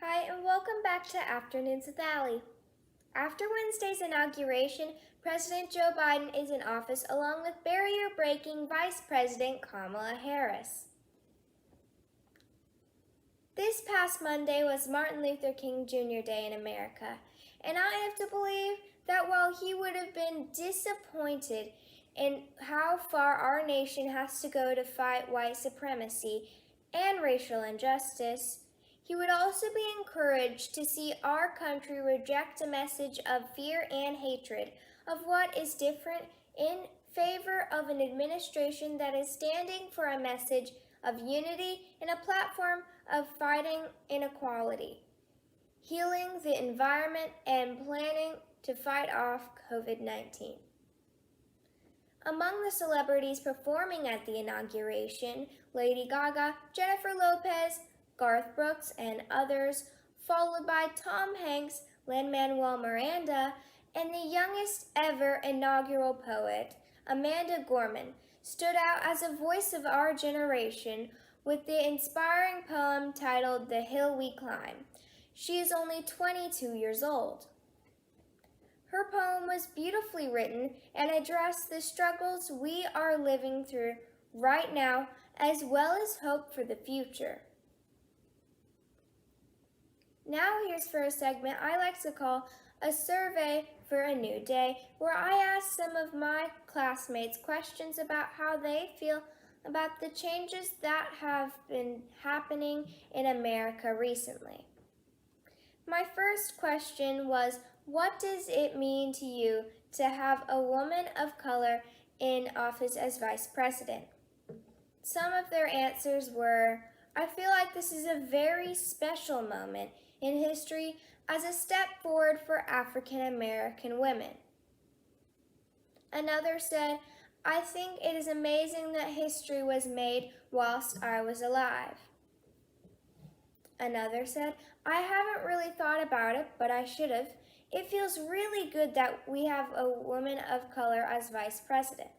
Hi, and welcome back to Afternoons with Allie. After Wednesday's inauguration, President Joe Biden is in office along with barrier-breaking Vice President Kamala Harris. This past Monday was Martin Luther King Jr. Day in America, and I have to believe that while he would have been disappointed in how far our nation has to go to fight white supremacy and racial injustice, he would also be encouraged to see our country reject a message of fear and hatred of what is different in favor of an administration that is standing for a message of unity and a platform of fighting inequality, healing the environment, and planning to fight off COVID-19. Among the celebrities performing at the inauguration, Lady Gaga, Jennifer Lopez, Garth Brooks, and others, followed by Tom Hanks, Lin-Manuel Miranda, and the youngest ever inaugural poet, Amanda Gorman, stood out as a voice of our generation with the inspiring poem titled The Hill We Climb. She is only 22 years old. Her poem was beautifully written and addressed the struggles we are living through right now, as well as hope for the future. Now here's for a segment I like to call A Survey for a New Day, where I ask some of my classmates questions about how they feel about the changes that have been happening in America recently. My first question was, what does it mean to you to have a woman of color in office as vice president? Some of their answers were, I feel like this is a very special moment in history as a step forward for African American women. Another said, I think it is amazing that history was made whilst I was alive. Another said, I haven't really thought about it, but I should have. It feels really good that we have a woman of color as vice president.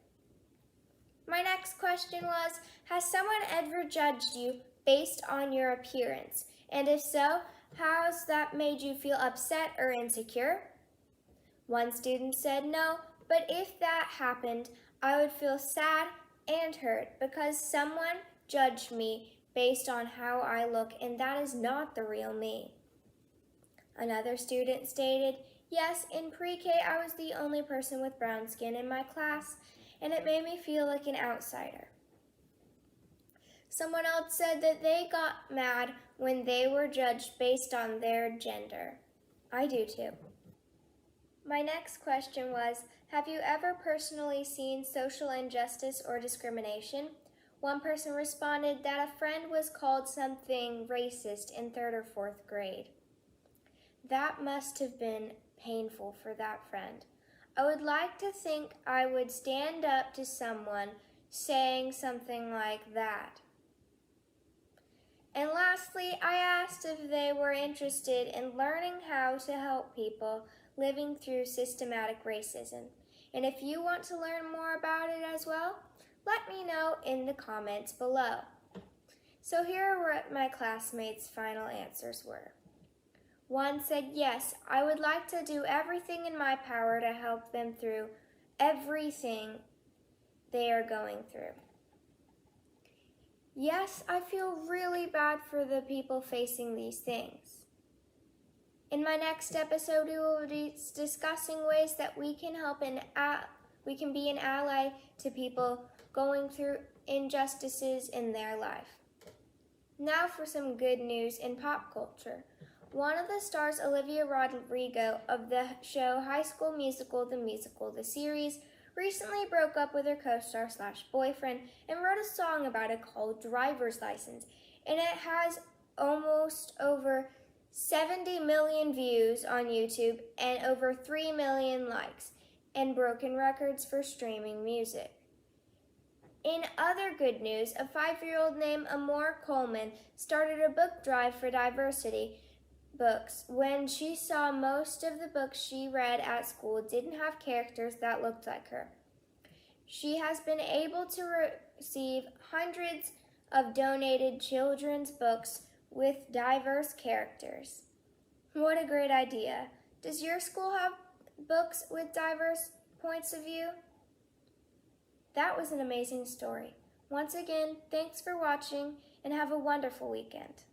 My next question was, has someone ever judged you based on your appearance? And if so, how's that made you feel upset or insecure? One student said no, but if that happened, I would feel sad and hurt because someone judged me based on how I look, and that is not the real me. Another student stated, yes, in pre-K I was the only person with brown skin in my class, and it made me feel like an outsider. Someone else said that they got mad when they were judged based on their gender. I do too. My next question was, have you ever personally seen social injustice or discrimination? One person responded that a friend was called something racist in 3rd or 4th grade. That must have been painful for that friend. I would like to think I would stand up to someone saying something like that. And lastly, I asked if they were interested in learning how to help people living through systematic racism. And if you want to learn more about it as well, let me know in the comments below. So here are what my classmates' final answers were. One said, yes, I would like to do everything in my power to help them through everything they are going through. Yes, I feel really bad for the people facing these things. In my next episode, we will be discussing ways that we can help we can be an ally to people going through injustices in their life. Now for some good news in pop culture. One of the stars, Olivia Rodrigo, of the show High School Musical, the series, recently broke up with her co-star / boyfriend and wrote a song about it called Driver's License, and it has almost over 70 million views on YouTube and over 3 million likes, and broken records for streaming music. In other good news, a 5-year-old named Amor Coleman started a book drive for diversity books when she saw most of the books she read at school didn't have characters that looked like her. She has been able to receive hundreds of donated children's books with diverse characters. What a great idea. Does your school have books with diverse points of view? That was an amazing story. Once again, thanks for watching and have a wonderful weekend.